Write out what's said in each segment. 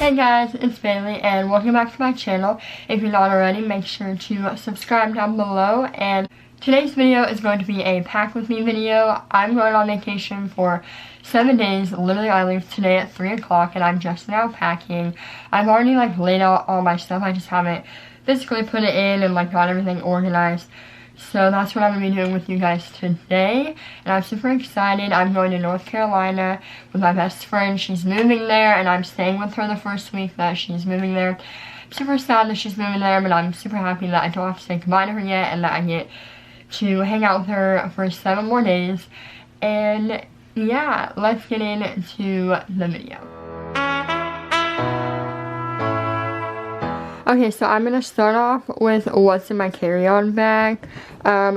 Hey guys, it's Bailey and welcome back to my channel. If you're not already, make sure to subscribe down below. And today's video is going to be a pack with me video. I'm going on vacation for 7 days. Literally, I leave today at 3 o'clock and I'm just now packing. I've already laid out all my stuff. I just haven't physically put it in and got everything organized. So that's what I'm going to be doing with you guys today, and I'm super excited. I'm going to North Carolina with my best friend. She's moving there, and I'm staying with her the first week that she's moving there. I'm super sad that she's moving there, but I'm super happy that I don't have to say goodbye to her yet, and that I get to hang out with her for 7 more days. And yeah, let's get into the video. Okay, so I'm going to start off with what's in my carry-on bag.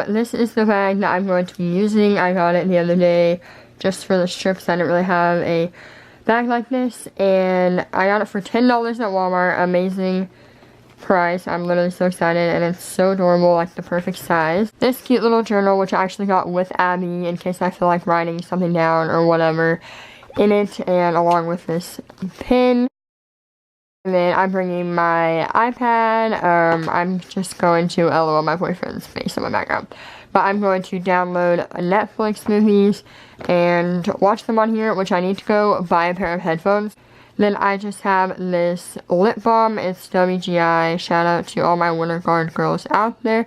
This is the bag that I'm going to be using. I got it the other day just for this trip, so I didn't really have a bag like this. And I got it for $10 at Walmart. Amazing price. I'm literally so excited, and it's so adorable, the perfect size. This cute little journal, which I actually got with Abby in case I feel like writing something down or whatever in it, and along with this pen. And then I'm bringing my iPad. I'm just going to LOL my boyfriend's face in my background. But I'm going to download Netflix movies and watch them on here, which I need to go buy a pair of headphones. Then I just have this lip balm. It's WGI. Shout out to all my Winter Guard girls out there.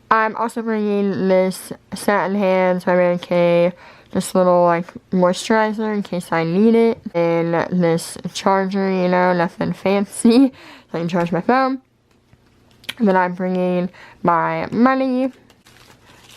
I'm also bringing this Satin Hands by Mary Kay. This little moisturizer in case I need it, and this charger, nothing fancy, so I can charge my phone. And then I'm bringing my money,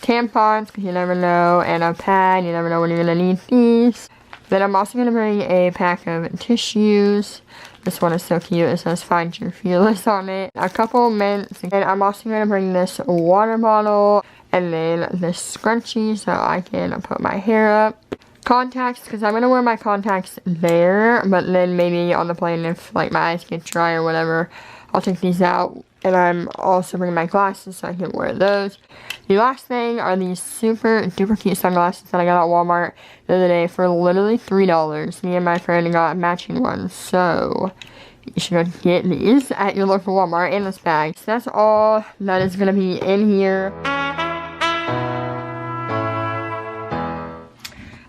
tampons, because you never know, and a pad, you never know when you're going to need these. Then I'm also going to bring a pack of tissues. This one is so cute. It says Find Your Fearless on it. A couple mints, and I'm also going to bring this water bottle. And then this scrunchie so I can put my hair up. Contacts, because I'm going to wear my contacts there. But then maybe on the plane, if my eyes get dry or whatever, I'll take these out. And I'm also bringing my glasses so I can wear those. The last thing are these super duper cute sunglasses that I got at Walmart the other day for literally $3. Me and my friend got matching ones. So you should go get these at your local Walmart in this bag. So that's all that is going to be in here.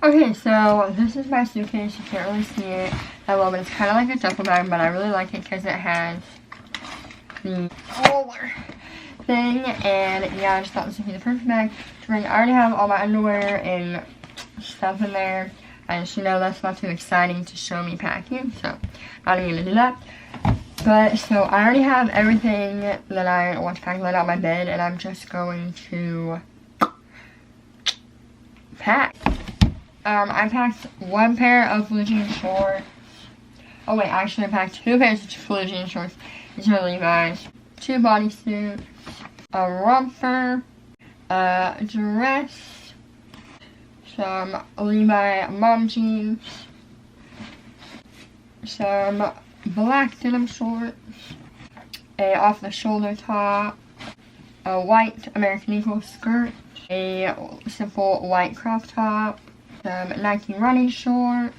Okay, so this is my suitcase. You can't really see it that well, but it's kind of like a duffel bag, but I really like it because it has the collar thing, and yeah, I just thought this would be the perfect bag to bring. I already have all my underwear and stuff in there, and that's not too exciting to show me packing, so I'm not even going to do that. But, so I already have everything that I want to pack laid out on my bed, and I'm just going to pack. I packed one pair of blue jean shorts. Oh wait, actually I packed 2 pairs of blue jean shorts. These are Levi's. 2 bodysuits, a romper, a dress, some Levi mom jeans, some black denim shorts, a off-the-shoulder top, a white American Eagle skirt, a simple white crop top, some Nike running shorts,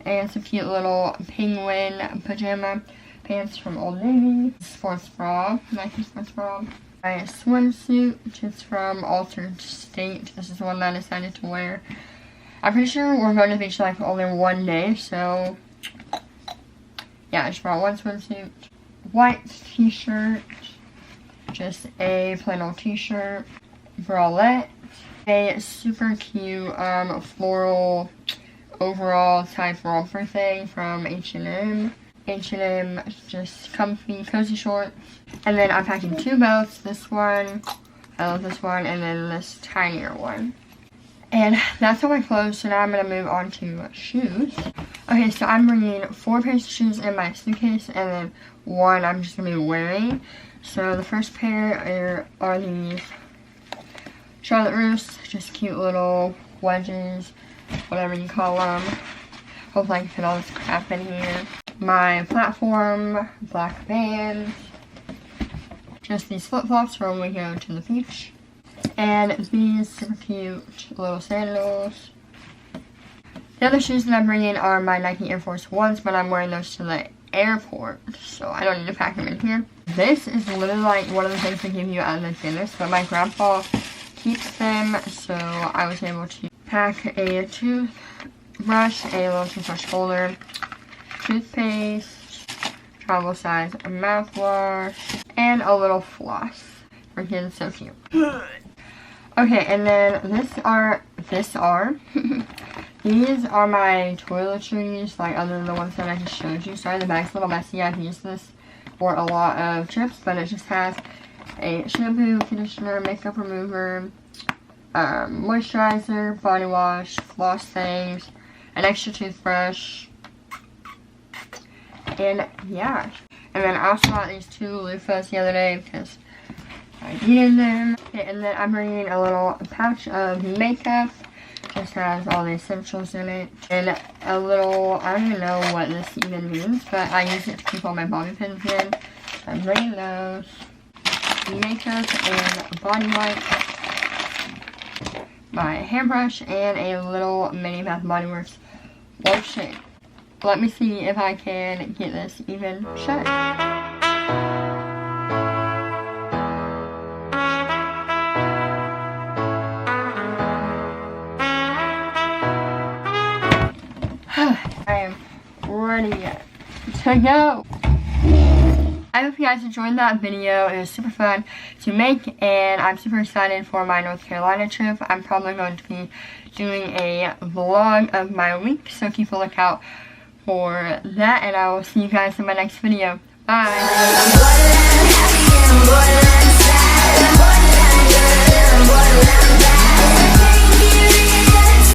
and some cute little penguin pajama pants from Old Navy. Sports bra, Nike sports bra. My swimsuit, which is from Altered State. This is the one that I decided to wear. I'm pretty sure we're going to the beach only one day, so yeah, I just brought one swimsuit. White t-shirt, just a plain old t-shirt, bralette. A super cute floral overall type romper thing from H&M. H&M just comfy, cozy shorts. And then I'm packing 2 belts. This one, I love this one, and then this tinier one. And that's all my clothes, so now I'm going to move on to shoes. Okay, so I'm bringing 4 pairs of shoes in my suitcase, and then 1 I'm just going to be wearing. So the first pair are these Charlotte Russe, just cute little wedges, whatever you call them. Hopefully I can fit all this crap in here. My platform, black Vans, just these flip-flops for when we go to the beach. And these super cute little sandals. The other shoes that I'm bringing are my Nike Air Force Ones, but I'm wearing those to the airport, so I don't need to pack them in here. This is literally like one of the things they give you at the dentist, but my grandpa keeps them, so I was able to pack a toothbrush, a little toothbrush holder, toothpaste, travel size mouthwash, and a little floss. Freaking so cute. Okay, and then these are my toiletries, like other than the ones that I just showed you. Sorry, the bag's a little messy. I've used this for a lot of trips, but it just has a shampoo, conditioner, makeup remover, moisturizer, body wash, floss things, an extra toothbrush, and yeah. And then I also got these 2 loofahs the other day because I needed them. Okay, and then I'm bringing a little pouch of makeup. Just has all the essentials in it. And a little, I don't even know what this even means, but I use it to keep all my bobby pins in. So I'm bringing those. Makeup and body wipe. My hairbrush and a little mini Bath & Body Works lotion. Let me see if I can get this even shut. I am ready to go. I hope you guys enjoyed that video. It was super fun to make, and I'm super excited for my North Carolina trip. I'm probably going to be doing a vlog of my week, so keep a lookout for that, and I will see you guys in my next video. Bye!